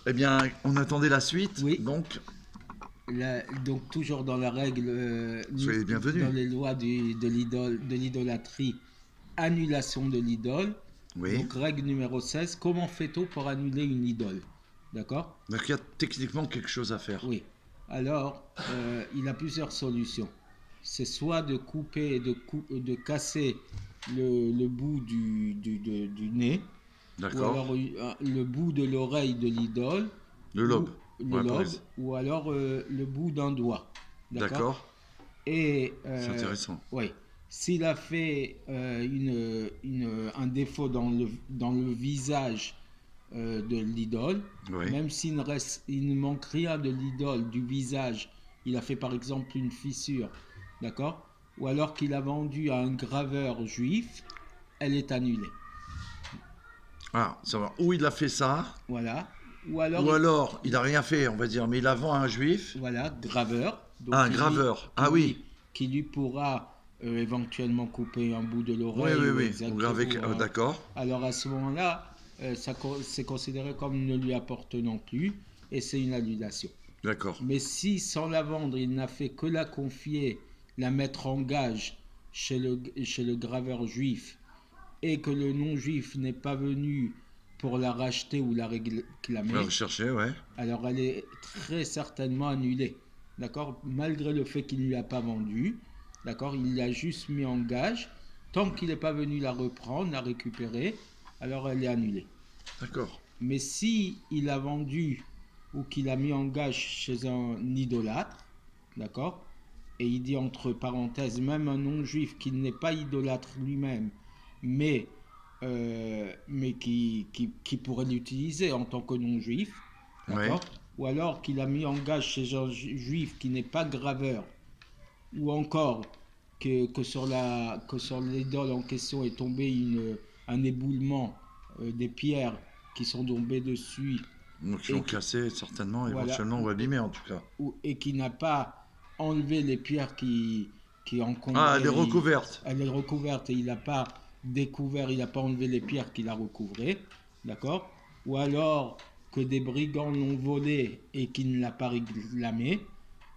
Eh bien, on attendait la suite, Oui, donc donc toujours dans la règle, soyez dans bienvenus. les lois de l'idolâtrie, annulation de l'idole. Oui. Donc règle numéro 16, comment fait-on pour annuler une idole? D'accord? Donc il y a techniquement quelque chose à faire. Oui. Alors, il a plusieurs solutions. C'est soit de couper, de casser le bout du nez, ou D'accord. alors le bout de l'oreille de l'idole, Le ou lobe. le Ouais, pour les... lobe, ou alors le bout d'un doigt. D'accord? D'accord. Et, C'est intéressant. oui, s'il a fait un défaut dans le visage de l'idole, Oui. même il ne manque rien de l'idole, du visage, il a fait par exemple une fissure, d'accord? Ou alors qu'il a vendu à un graveur juif, elle est annulée. Ah, ça va. Ou il a fait ça, Voilà. Ou alors, ou alors il a rien fait, on va dire, mais il a vendu à un juif. voilà, graveur, Ah, donc un graveur. Ah oui. qui lui pourra éventuellement couper un bout de Oui, l'oreille oui, ou oui. Ou gravé. exactement. D'accord. Alors à ce moment-là, c'est considéré comme ne lui appartenant plus et c'est une annulation. D'accord. Mais si sans la vendre, il n'a fait que la confier, la mettre en gage chez le graveur juif et que le non-juif n'est pas venu pour la racheter ou la On va réclamer, rechercher, ouais. alors elle est très certainement annulée. D'accord? Malgré le fait qu'il ne lui a pas vendu, d'accord? Il l'a juste mis en gage. Tant qu'il n'est pas venu la reprendre, la récupérer, alors elle est annulée. D'accord. Mais si il a vendu ou qu'il a mis en gage chez un idolâtre, d'accord? Et il dit entre parenthèses, même un non-juif qui n'est pas idolâtre lui-même, mais, mais qui pourrait l'utiliser en tant que non-juif, Ouais. d'accord? Ou alors qu'il a mis en gage chez un juif qui n'est pas graveur, ou encore que sur l'idole en question est tombé un éboulement des pierres qui sont tombées dessus Donc ils l'ont et qui, cassé certainement, voilà, éventuellement, ou abîmé en tout cas. et qui n'a pas enlevé les pierres qui Ah, elle est encombraient, recouverte. elle est recouverte et il n'a pas découvert, il n'a pas enlevé les pierres qui la recouvraient, d'accord? Ou alors que des brigands l'ont volé et qu'il ne l'a pas réclamé,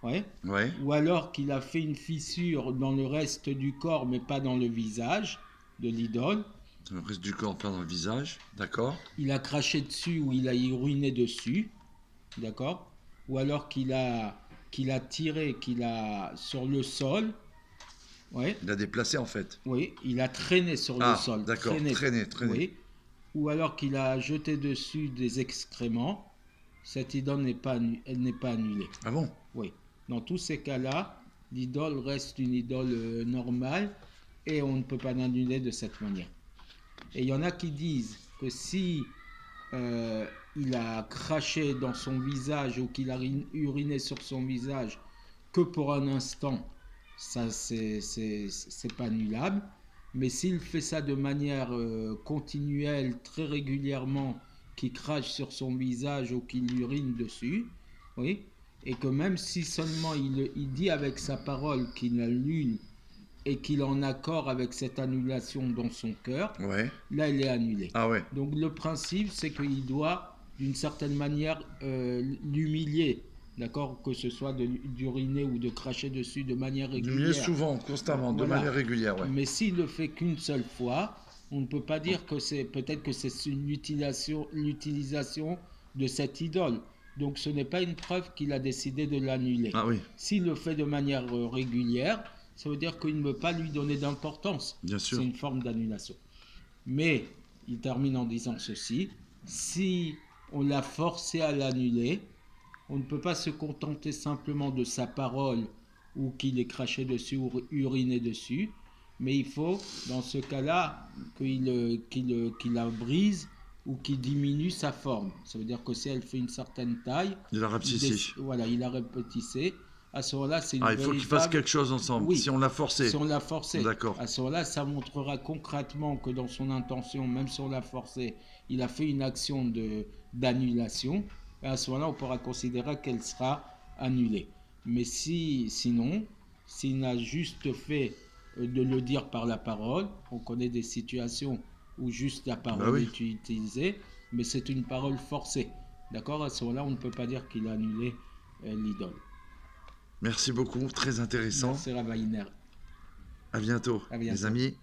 ouais. Ouais. Ou alors qu'il a fait une fissure dans le reste du corps mais pas dans le visage de l'idole, Le reste du corps, pas dans le visage. D'accord. il a craché dessus ou il a uriné dessus, d'accord? Ou alors qu'il a tiré, qu'il a sur le sol, ouais, Il a déplacé en fait. oui, il a traîné sur le Ah, sol, d'accord. traîné, Traîner, traîner. oui, ou alors qu'il a jeté dessus des excréments, cette idole elle n'est pas annulée, Ah bon? oui. Dans tous ces cas-là, l'idole reste une idole normale et on ne peut pas l'annuler de cette manière. Et il y en a qui disent que si euh, il a craché dans son visage ou qu'il a uriné sur son visage que pour un instant, ça c'est pas annulable. Mais s'il fait ça de manière continuelle, très régulièrement, qu'il crache sur son visage ou qu'il urine dessus, oui, et que même si seulement il dit avec sa parole qu'il annule et qu'il est en accord avec cette annulation dans son cœur, Ouais. là, il est annulé. Ah ouais. Donc le principe, c'est qu'il doit, d'une certaine manière, l'humilier, d'accord, que ce soit d'uriner ou de cracher dessus de manière Du mieux régulière. souvent, constamment, de Voilà. manière régulière, ouais. Mais s'il le fait qu'une seule fois, on ne peut pas dire que c'est peut-être que c'est l'utilisation de cette idole. Donc ce n'est pas une preuve qu'il a décidé de l'annuler. Ah oui, S'il le fait de manière régulière, ça veut dire qu'il ne veut pas lui donner d'importance. bien C'est sûr. une forme d'annulation. Mais il termine en disant ceci, si on l'a forcé à l'annuler, on ne peut pas se contenter simplement de sa parole ou qu'il ait craché dessus ou uriné dessus, mais il faut, dans ce cas-là, qu'il la brise ou qu'il diminue sa forme. Ça veut dire que si elle fait une certaine taille, Il a rapetissé. voilà, il la répétissait. À ce moment-là, c'est une Ah, il faut qu'ils fassent véritable... quelque chose ensemble. Oui, Si on l'a si forcé. on l'a forcé. D'accord. À ce moment-là, ça montrera concrètement que dans son intention, même si on l'a forcé, il a fait une action d'annulation. Et à ce moment-là, on pourra considérer qu'elle sera annulée. Mais sinon, s'il n'a juste fait de le dire par la parole, on connaît des situations où juste la Bah parole oui. est utilisée, mais c'est une parole forcée. D'accord? À ce moment-là, on ne peut pas dire qu'il a annulé l'idole. Merci beaucoup, très intéressant. Merci Rabbi Iner. À bientôt, À bientôt. les amis.